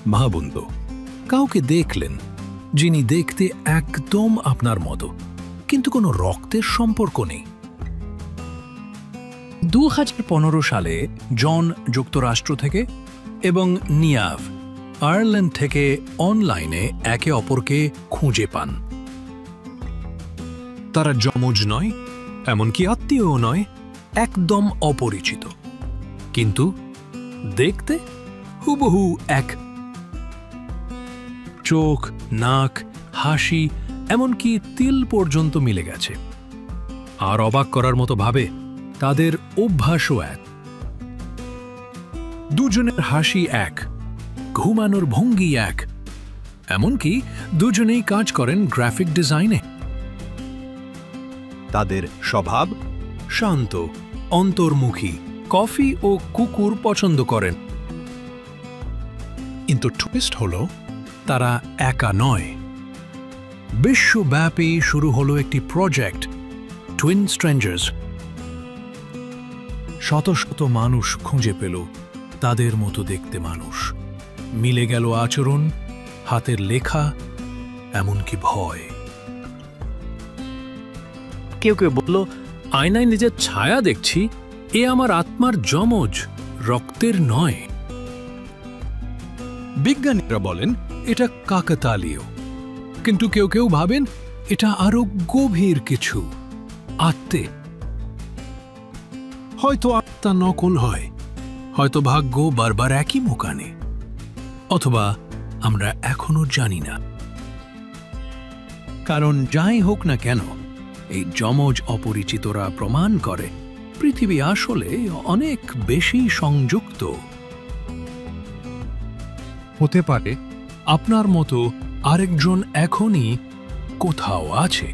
ভাবুন তো, কাউকে দেখলেন যিনি দেখতে একদম আপনার মতো, কিন্তু কোনো রক্তের সম্পর্ক নেই। 2015 সালে জন যুক্তরাষ্ট্র থেকে এবং নিয়াভ আয়ারল্যান্ড থেকে অনলাইনে একে অপরকে খুঁজে পান। তারা যমজ নয়, এমনকি আত্মীয়ও নয়, একদম অপরিচিত, কিন্তু দেখতে হুবহু এক। চোখ, নাক, হাসি, এমনকি তিল পর্যন্ত মিলে গেছে। আর অবাক করার মতো ভাবে তাদের অভ্যাসও এক। দুজনের হাসি এক, ঘুমানোর ভঙ্গি এক, এমনকি দুজনেই কাজ করেন গ্রাফিক ডিজাইনে। তাদের স্বভাব শান্ত, অন্তর্মুখী, কফি ও কুকুর পছন্দ করেন। কিন্তু টুইস্ট হলো, তারা একা নয়। বিশ্বব্যাপী শুরু হলো একটি প্রজেক্ট, টুইন স্ট্রেঞ্জার্স। শত শত মানুষ খুঁজে পেল তাদের মতো দেখতে মানুষ। মিলে গেল আচরণ, হাতের লেখা, এমনকি ভয়। কেউ কেউ বলল, আয়নায় নিজের ছায়া দেখছি, এ আমার আত্মার যমজ, রক্তের নয়। বিজ্ঞানীরা বলেন এটা কাকতালীয়, কিন্তু কেউ কেউ ভাবেন এটা আরো গভীর কিছু, আত্মে। হয়তো আত্মা নকল হয়, হয়তো ভাগ্য বারবার একই মোকানে, অথবা আমরা এখনো জানি না। কারণ যাই হোক না কেন, এই যমজ অপরিচিতরা প্রমাণ করে পৃথিবী আসলে অনেক বেশি সংযুক্ত। হতে পারে আপনার মতো আরেকজন এখনই কোথাও আছে।